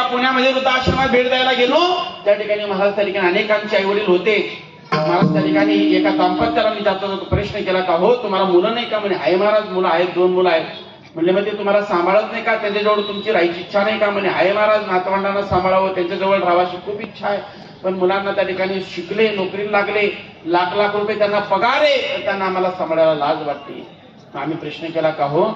पुण्यामध्ये वृद्धाश्रमात भेट द्यायला गेलो, त्या ठिकाणी महाराज त्या ठिकाणी अनेकांचे आई वडील होते. महाराज त्या ठिकाणी एका दाम्पत्याला मी जातो प्रश्न केला का हो तुम्हाला मुलं नाही का? म्हणे आहे महाराज, मुलं आहेत, 2 मुलं आहेत. म्हणले मग ते तुम्हाला सांभाळत नाही का? त्यांच्याजवळ तुमची राहायची इच्छा नाही का? म्हणे आहे महाराज, नातवंडांना सांभाळावं, त्यांच्याजवळ राहावाची खूप इच्छा आहे, पण मुलांना त्या ठिकाणी शिकले, नोकरीला लागले, लाख लाख रुपये त्यांना पगार आहे, तर त्यांना आम्हाला सांभाळायला लाज वाटते. आम्ही प्रश्न केला का हो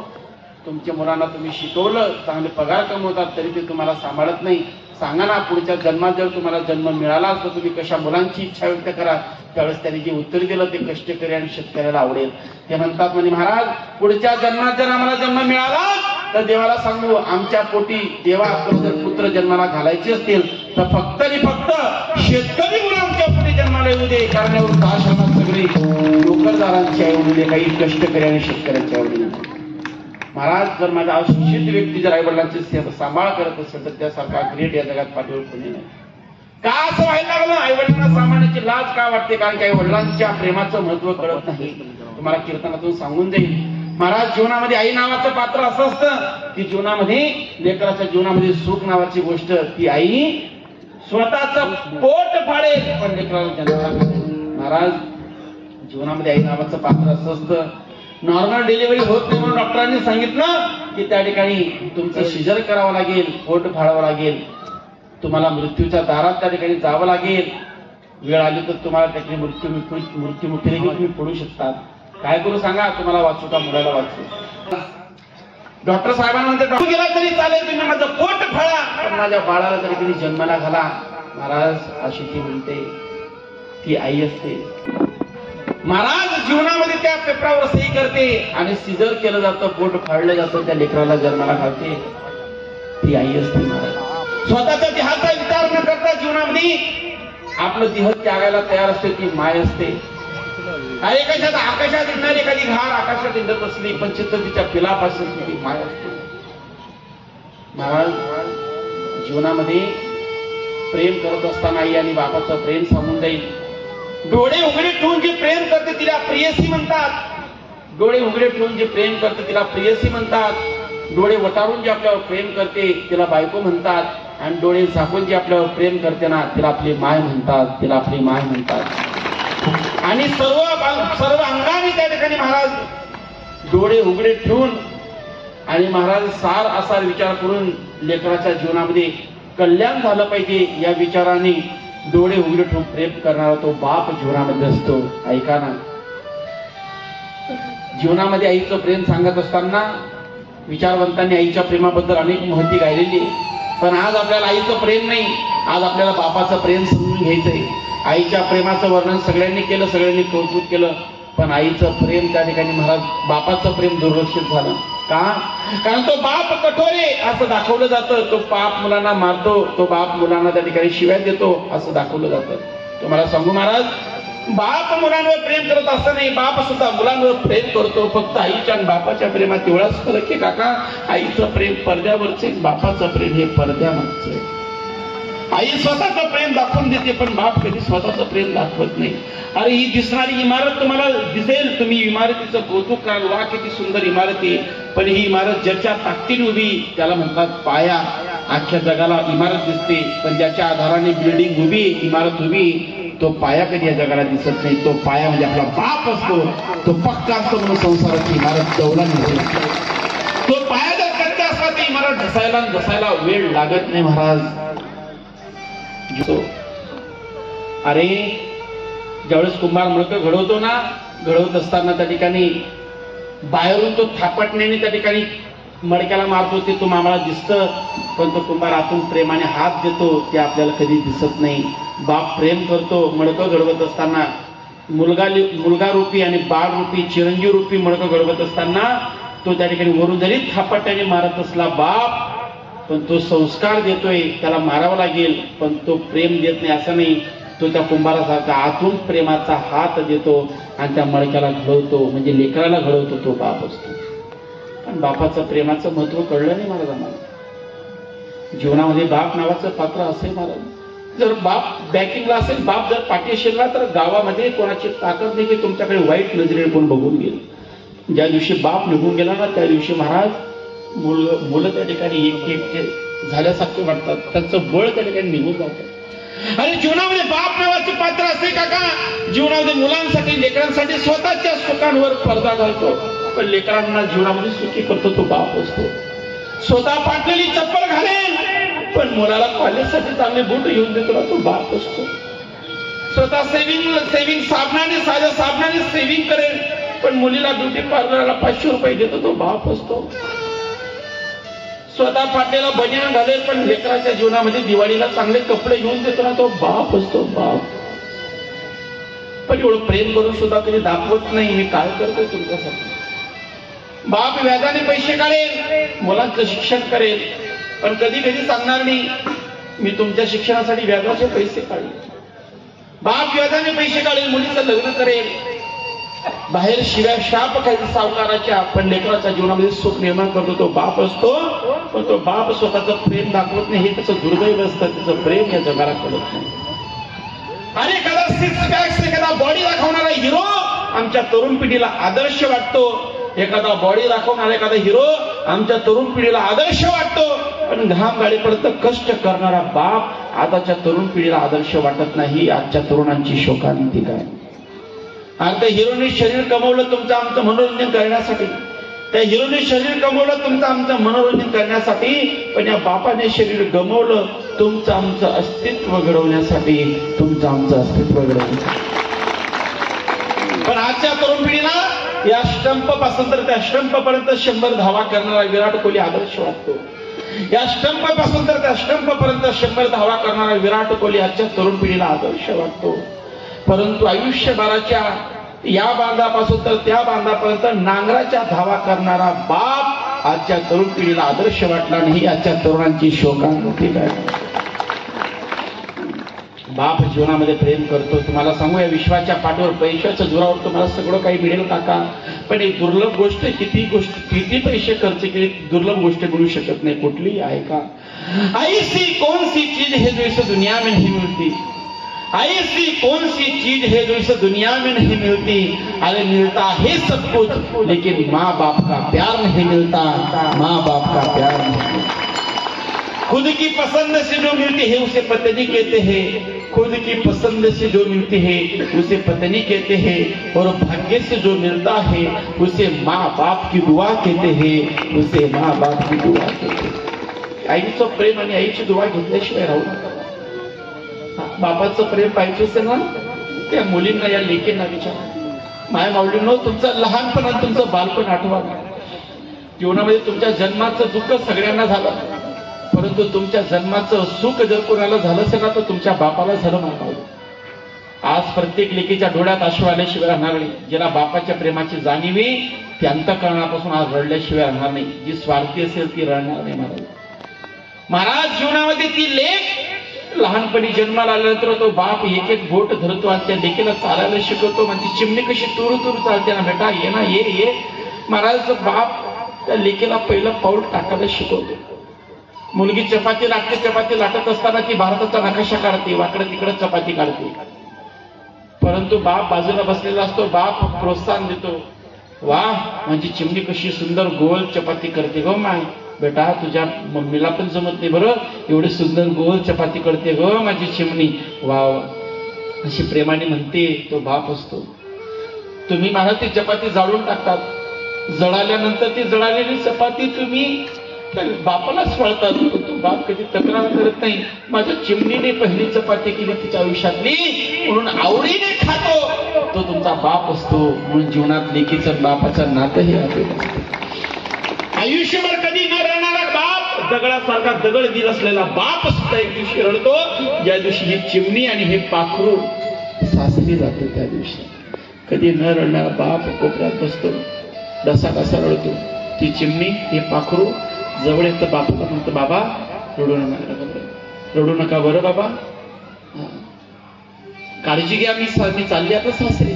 तुमच्या मुलांना तुम्ही शिकवलं, चांगले पगार कमवतात, तरी ते तुम्हाला सांभाळत नाही. सांगा ना, पुढच्या जन्मात जर तुम्हाला जन्म मिळाला तर तुम्ही कशा मुलांची इच्छा व्यक्त करा. त्यावेळेस त्यांनी जे उत्तर दिलं ते कष्टकरी आणि शेतकऱ्याला आवडेल. ते म्हणतात म्हणे महाराज, पुढच्या जन्मात जर आम्हाला जन्म मिळाला तर देवाला सांगू आमच्या पोटी देवा जर पुत्र जन्माला घालायचे असतील तर फक्त आणि फक्त शेतकरी मुलांच्या पोटी जन्माला येऊ दे. कारण वृद्धाश्रमात सगळे नोकरदारांची आई वडील, काही कष्टकरी आणि शेतकऱ्यांची आई वडील. महाराज, जर माझा अशिक्षित व्यक्ती जर आई वडिलांची सांभाळ करत असेल तर त्यासारखा ग्रेट या जगात पाठीवर कोणी नाही. का असं व्हायला लागलं? आई वडिलांना सांभाळण्याची लाज का वाटते? कारण की आई वडिलांच्या प्रेमाचं महत्व कळत नाही. तुम्हाला कीर्तनातून सांगून देईल. महाराज, जीवनामध्ये आई नावाचं पात्र असं असतं की जीवनामध्ये, लेकराच्या जीवनामध्ये सुख नावाची गोष्ट, ती आई स्वतःच पोट फाडेल पण लेकराला जन्म. महाराज, जीवनामध्ये आई नावाचं पात्र असं असतं, नॉर्मल डिलिव्हरी होत नाही म्हणून डॉक्टरांनी सांगितलं की त्या ठिकाणी तुमचं सिजर करावं लागेल, पोट फाडावं लागेल, तुम्हाला मृत्यूच्या दारात त्या ठिकाणी जावं लागेल. वेळ आली तर तुम्हाला त्या ठिकाणी मृत्युमुखी तुम्ही पडू शकतात. काय करू सांगा? तुम्हाला वाचू का मुलाला वाचू? डॉक्टर साहेबांना म्हणते डॉक्टर गेला तरी चालेल, तुम्ही माझं पोट फाडा पण माझ्या बाळाला त्या ठिकाणी जन्माला घाला. महाराज, अशी ती म्हणते, ती आई असते. महाराज, जीवनामध्ये त्या पेपरावर सही करते आणि सिजर केलं जातं, पोट फाडलं जातं, त्या लेकराला जन्माला घालते, ती आई असते. महाराज, स्वतःच्या देहाचा विचार न करता जीवनामध्ये आपलं देह त्यागायला तयार असते, ती माय असते. कशात आकाशात येणारी एखादी घार आकाशात इंडत असली पण चित्त तिच्या पिलापासून ती माय असते. महाराज, जीवनामध्ये प्रेम करत असताना आई आणि बापाचं प्रेम सांगून जाईल. डोळे उघडे ठेवून जे प्रेम करते तिला प्रियसी म्हणतात. डोळे उघडे ठेवून जे प्रेम करते तिला प्रियसी म्हणतात. डोळे वटारून जे आपल्यावर प्रेम करते तिला बायको म्हणतात. आणि डोळे झाकून जे आपल्यावर प्रेम करते ना तिला आपली माय म्हणतात, तिला आपली माय म्हणतात. आणि सर्व अंगाने त्या ठिकाणी महाराज डोळे उघडे ठेवून आणि महाराज सार असा विचार करून लेकराच्या जीवनामध्ये कल्याण झालं पाहिजे या विचाराने डोळे उघडे ठेवून प्रेम करणारा तो बाप जीवनामध्ये असतो. ऐका ना, जीवनामध्ये आईचं प्रेम सांगत असताना विचारवंतांनी आईच्या प्रेमाबद्दल अनेक महती गायलेली, पण आज आपल्याला आईचं प्रेम नाही, आज आपल्याला बापाचं प्रेम समजून घ्यायचंय. आईच्या प्रेमाचं वर्णन सगळ्यांनी केलं, सगळ्यांनी कौतुक केलं, पण आईचं प्रेम त्या ठिकाणी महाराज बापाचं प्रेम दुर्लक्षित झालं. का? कारण तो बाप कठोर आहे असं दाखवलं जातं, तो बाप मुलांना मारतो, तो बाप मुलांना त्या ठिकाणी शिव्या देतो असं दाखवलं जातं. तुम्हाला सांगू महाराज, बाप मुलांवर प्रेम करत असं नाही, बाप सुद्धा मुलांवर प्रेम करतो. फक्त आईच्या आणि बापाच्या प्रेमात एवढाच फरक आहे काका, आईचं प्रेम पडद्यावरचे, बापाचं प्रेम हे पडद्यामागचं. आई स्वतःचं प्रेम दाखवून देते पण बाप कधी स्वतःचं प्रेम दाखवत नाही. अरे, ही दिसणारी इमारत तुम्हाला दिसेल, तुम्ही इमारतीचं कौतुक कराल, वा किती सुंदर इमारत आहे, पण ही इमारत ज्याच्या ताकदीने उभी त्याला म्हणतात पाया. अख्ख्या जगाला इमारत दिसते पण ज्याच्या आधाराने बिल्डिंग उभी, इमारत उभी, तो पाया कधी या जगाला दिसत नाही. तो पाया म्हणजे आपला बाप असतो, तो पक्का असतो म्हणून संसाराची इमारत दौलान दिसते. तो पाया जर कच्चा असला तर इमारत घसायला वेळ लागत नाही. महाराज, अरे, ज्यावेळेस कुंभार मडकं घडवतो ना, घडवत असताना त्या ठिकाणी बाहेरून तो थापटण्याने त्या ठिकाणी मडक्याला मारतो, ते तो आम्हाला दिसतं, पण तो कुंभार आतून प्रेमाने हात देतो ते आपल्याला कधी दिसत नाही. बाप प्रेम करतो, मडकं घडवत असताना मुलगा रूपी आणि बाळ रूपी चिरंजीव रूपी मडकं घडवत असताना तो त्या ठिकाणी वरून जरी थापटण्याने मारत असला बाप, पण तो संस्कार देतोय, त्याला मारावं लागेल पण तो प्रेम देत नाही असं नाही. तो त्या कुंभारासारखा आतून प्रेमाचा हात देतो आणि त्या मडक्याला घडवतो, म्हणजे लेकराला घडवतो, तो बाप असतो. पण बापाचं प्रेमाचं महत्व कळलं नाही महाराज आम्हाला. जीवनामध्ये बाप नावाचं पात्र असेल महाराज. जर बाप बॅकिंगला असेल, बाप जर पाठी असेल ना, तर गावामध्ये कोणाची ताकद नाही की तुमच्याकडे वाईट नजरेने कोण बघून गेलं. ज्या दिवशी बाप निघून गेला ना, त्या दिवशी महाराज मुलं त्या ठिकाणी एकटे झाल्यासारखे वाटतात, त्यांचं बळ त्या ठिकाणी निघून जातं. आणि जीवनामध्ये बाप नावाचे पात्र असे काका, जीवनामध्ये मुलांसाठी लेकरांसाठी स्वतःच्या सुखांवर पडदा घालतो, पण लेकरांना जीवनामध्ये सुखी करतो तो बाप असतो. स्वतः फाटलेली चप्पल घालेल पण मुलाला कॉलेजसाठी चांगले बूट घेऊन देतो ना, तो बाप असतो. स्वतः सेव्हिंग साबणाने, साध्या साबणाने सेव्हिंग करेल पण मुलीला ब्युटी पार्लरला 500 रुपये देतो तो बाप असतो. स्वतः फाटलेला बनियान घालेल पण लेकराच्या जीवनामध्ये दिवाळीला चांगले कपडे घेऊन देतो ना, तो बाप असतो. बाप पण एवढं प्रेम करून सुद्धा कधी दाखवत नाही मी काय करतोय तुमच्यासाठी. बाप व्याजाने पैसे काढेल, मुलांचं शिक्षण करेल, पण कधी कधी सांगणार नाही मी तुमच्या शिक्षणासाठी व्याजाचे पैसे काढले. बाप व्याजाने पैसे काढेल, मुलीचं लग्न करेल, बाहेर शिव्या शाप काही सावकाराच्या, पण लेकराच्या जीवनामध्ये सुख निर्माण करतो तो बाप असतो. पण तो बाप स्वतःचं प्रेम दाखवत नाही, हे त्याचं दुर्दैव असतं. त्याचं प्रेम या जगाला कळत नाही. आणि एखादा सिक्स पॅक्स, एखादा बॉडी दाखवणारा हिरो आमच्या तरुण पिढीला आदर्श वाटतो. एखादा बॉडी दाखवणारा एखादा हिरो आमच्या तरुण पिढीला आदर्श वाटतो, पण घाम गाडीपर्यंत कष्ट करणारा बाप आताच्या तरुण पिढीला आदर्श वाटत नाही. आजच्या तरुणांची शोकांती काय. आणि त्या हिरोने शरीर कमवलं तुमचं आमचं मनोरंजन करण्यासाठी, त्या हिरोने शरीर कमवलं तुमचं आमचं मनोरंजन करण्यासाठी, पण या बापाने शरीर गमवलं तुमचं आमचं अस्तित्व घडवण्यासाठी, तुमचं आमचं अस्तित्व घडवण्यासाठी. पण आजच्या तरुण पिढीला या स्टंप पासून तर त्या स्टंप पर्यंत 100 धावा करणारा विराट कोहली आदर्श वाटतो. या स्टंप पासून तर त्या स्टंप पर्यंत 100 धावा करणारा विराट कोहली आजच्या तरुण पिढीला आदर्श वाटतो. परंतु आयुष्यभराच्या या बांधापासून तर त्या बांधापर्यंत नांगराच्या धावा करणारा बाप आजच्या तरुण पिढीला आदर्श वाटला नाही. आजच्या तरुणांची शोकांती काय. बाप जीवनामध्ये प्रेम करतो. तुम्हाला सांगू या विश्वाच्या पाठीवर पैशाच्या जोरावर तुम्हाला सगळं काही मिळेल काका, पण एक दुर्लभ गोष्ट, किती पैसे खर्च केले दुर्लभ गोष्ट मिळू शकत नाही. कुठली आहे का. ऐसी कौन सी चीज है जो इस दुनिया में नहीं मिलती, ऐसी कौन सी चीज है जो इस दुनिया में नहीं मिलती. अरे मिलता है सब कुछ लेकिन माँ बाप का प्यार नहीं मिलता, माँ बाप का प्यार नहीं. खुद की पसंद से जो मिलती है उसे पत्नी कहते हैं, खुद की पसंद से जो मिलती है उसे पत्नी कहते हैं, और भाग्य से जो मिलता है उसे माँ बाप की दुआ कहते हैं, उसे माँ बाप की दुआ कहते हैं. आईचं प्रेम आणि आईची दुआ घेतल्याशिवाय राहू नका. बापाचं प्रेम पाहिजे असेल ना, त्या मुलींना या लेकींना विचारा. माय माऊलींनो, तुमचं लहानपण आणि तुमचं बालपण आठवा. जीवनामध्ये तुमच्या जन्माचं दुःख सगळ्यांना झालं, परंतु तुमच्या जन्माचं सुख जर कोणाला झालं असेल ना, तर तुमच्या बापाला झालं मागावं. आज प्रत्येक लेकीच्या डोळ्यात अश्रू आल्याशिवाय राहणार नाही. ज्याला बापाच्या प्रेमाची जाणीवी ती अंतःकरणापासून आज रडल्याशिवाय राहणार नाही. जी स्वार्थी असेल ती रडणार नाही. महाराज जीवनामध्ये ती लेक लहानपणी जन्माला आल्यानंतर तो बाप एक एक बोट धरतो आणि त्या लेकीला चालायला शिकवतो. म्हणजे चिमणी कशी तुरु तुरु चालते ना, बेटा ये ना ये. महाराज बाप त्या लेकीला पहिलं पाऊल टाकायला शिकवतो. मुलगी चपाती लाटते, चपाती लाटत असताना ती भारताचा नकाशा काढते, वाकडं तिकडं चपाती काढते. परंतु बाप बाजूला बसलेला असतो. बाप प्रोत्साहन देतो, वाह माझी चिमणी कशी सुंदर गोल चपाती करते ग माय. बेटा तुझ्या मम्मीला पण जमत नाही बरं, एवढी सुंदर गोल चपाती करते ग माझी चिमणी, वाव अशी प्रेमाने म्हणते तो बाप असतो. तुम्ही मला ती चपाती जाळून टाकतात, जळाल्यानंतर ती जळालेली चपाती तुम्ही बापालाच वळतात. तो बाप कधी तक्रार करत नाही. माझ्या चिमणीने पहिली चपाती केली तिच्या आयुष्यातली म्हणून आवडीने खातो, तो तुमचा बाप असतो. म्हणून जीवनात लेकीचं बापाचं नातं हे आयुष्यभर कधी न रडणारा बाप, दगडासारखा दगड दिल असलेला बाप सुद्धा एक दिवशी रडतो. ज्या दिवशी ही चिमणी आणि हे पाखरू सासरी जाते त्या दिवशी. कधी न रडणारा बाप कोपऱ्यात बसतो, डसा डसा रडतो. ती चिमणी हे पाखरू जवळ येतं, बापाला म्हणतं बाबा रडू नका, रडू नका बरं बाबा, काळजी घ्या, मी चालली आता सासरी.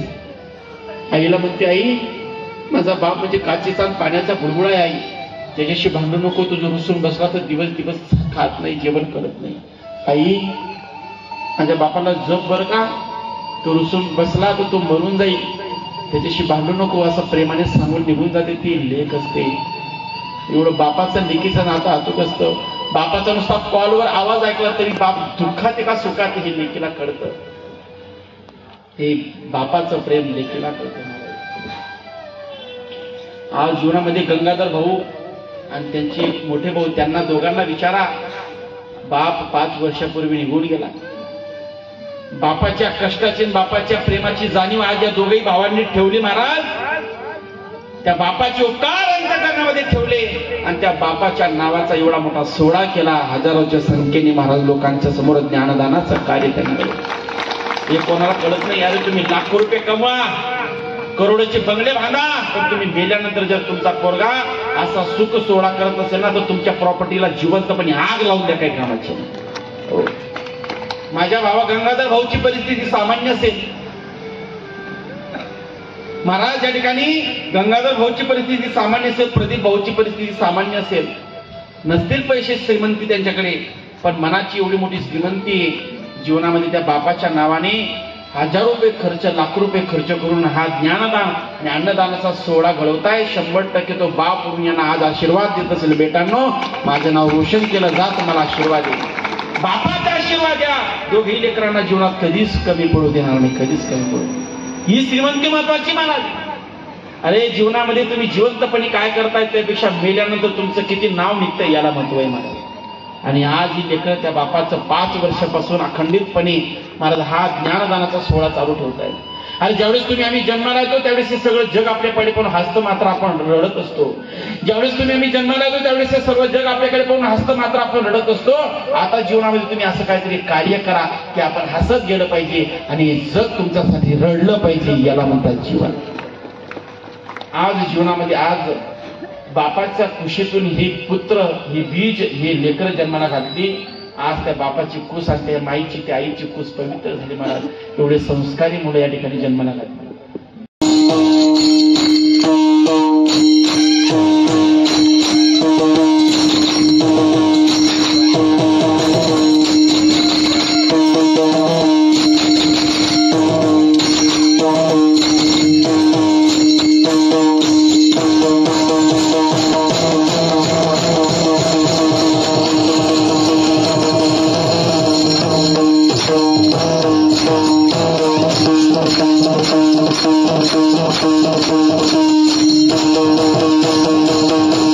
आईला म्हणते आई माझा बाप म्हणजे काचेचा पाण्याचा बुडबुडा आहे आई, त्याच्याशी भांडू नको, तुझं रुसून बसला तर दिवस दिवस खात नाही, जेवण करत नाही. आई माझ्या बापाला जप बर का, तो रुसून बसला तर तो मरून जाईल, त्याच्याशी भांडू नको असं प्रेमाने सांगून निघून जाते ती लेक असते. एवढं बापाचं लेकीचं नातं अचूक असतं. बापाचा नुसता कॉलवर आवाज ऐकला तरी बाप दुःखात एका सुखात हे लेकीला कळतं. हे बापाचं प्रेम लेकीला कळतं. आज जीवनामध्ये गंगाधर भाऊ आणि त्यांचे मोठे भाऊ, त्यांना दोघांना विचारा, बाप 5 वर्षापूर्वी निघून गेला. बापाच्या कष्टाची बापाच्या प्रेमाची जाणीव आज या दोघही भावांनी ठेवली. महाराज, त्या बापाचे उपकार अंतःकरणामध्ये ठेवले आणि त्या बापाच्या नावाचा एवढा मोठा सोहळा केला. हजारोच्या संख्येने महाराज लोकांच्या समोर ज्ञानदानाचं कार्य त्यांनी केलं. हे कोणाला कळत नाही. यार तुम्ही लाखो रुपये कमवा, करोडोचे बंगले बांधा, पण तुम्ही मेल्यानंतर जर तुमचा पोरगा असा सुख सोहळा करत असेल ना, तर तुमच्या प्रॉपर्टीला जिवंतपणे आग लावून द्या, काही कामाची. हो, माझ्या भावा गंगाधर भाऊची परिस्थिती सामान्य असेल. महाराज, या ठिकाणी गंगाधर भाऊची परिस्थिती सामान्य असेल, प्रदीप भाऊची परिस्थिती सामान्य असेल. नसतील पैसे, श्रीमंती त्यांच्याकडे, पण मनाची एवढी मोठी श्रीमंती. जीवनामध्ये त्या बापाच्या नावाने हजारो रुपये खर्च, लाख रुपये खर्च करून हा ज्ञानदान आणि अन्नदानाचा सोहळा घडवताय. 100% तो बाप म्हणून यांना आज आशीर्वाद देत असेल. बेटांनो, माझं नाव रोशन केलं जात, मला आशीर्वाद दे, बापाचा आशीर्वाद द्या. दोघी लेकरांना जीवनात कधीच कमी पडू देणार नाही, कधीच कमी पडू. ही श्रीमंती महत्वाची. महाराज, अरे जीवनामध्ये तुम्ही जिवंतपणे काय करताय त्यापेक्षा मेल्यानंतर तुमचं किती नाव निघतंय याला महत्व आहे महाराज. आणि आज ही लेकरं त्या बापाचं 5 वर्षापासून अखंडितपणे महाराज हा ज्ञानदानाचा सोहळा चालू ठेवताय. आणि ज्यावेळेस तुम्ही आम्ही जन्माला येतो त्यावेळेस हे सगळं जग आपल्याकडे पाहून हसतं, मात्र आपण रडत असतो. ज्यावेळेस तुम्ही आम्ही जन्माला येतो त्यावेळेस हे सर्व जग आपल्याकडे पाहून हसतं, मात्र आपण रडत असतो. आता जीवनामध्ये तुम्ही असं काहीतरी कार्य करा की आपण हसत गेलं पाहिजे आणि जग तुमच्यासाठी रडलं पाहिजे, याला म्हणतात जीवन. आज जीवनामध्ये आज बापाच्या कुशीतून ही पुत्र, ही बीज, ही लेकरं जन्माला घातली. आज त्या बापाची कुस आणि त्या माईची, त्या आईची कुस पवित्र झाली महाराज. एवढे संस्कारी मुलं या ठिकाणी जन्माला घातली.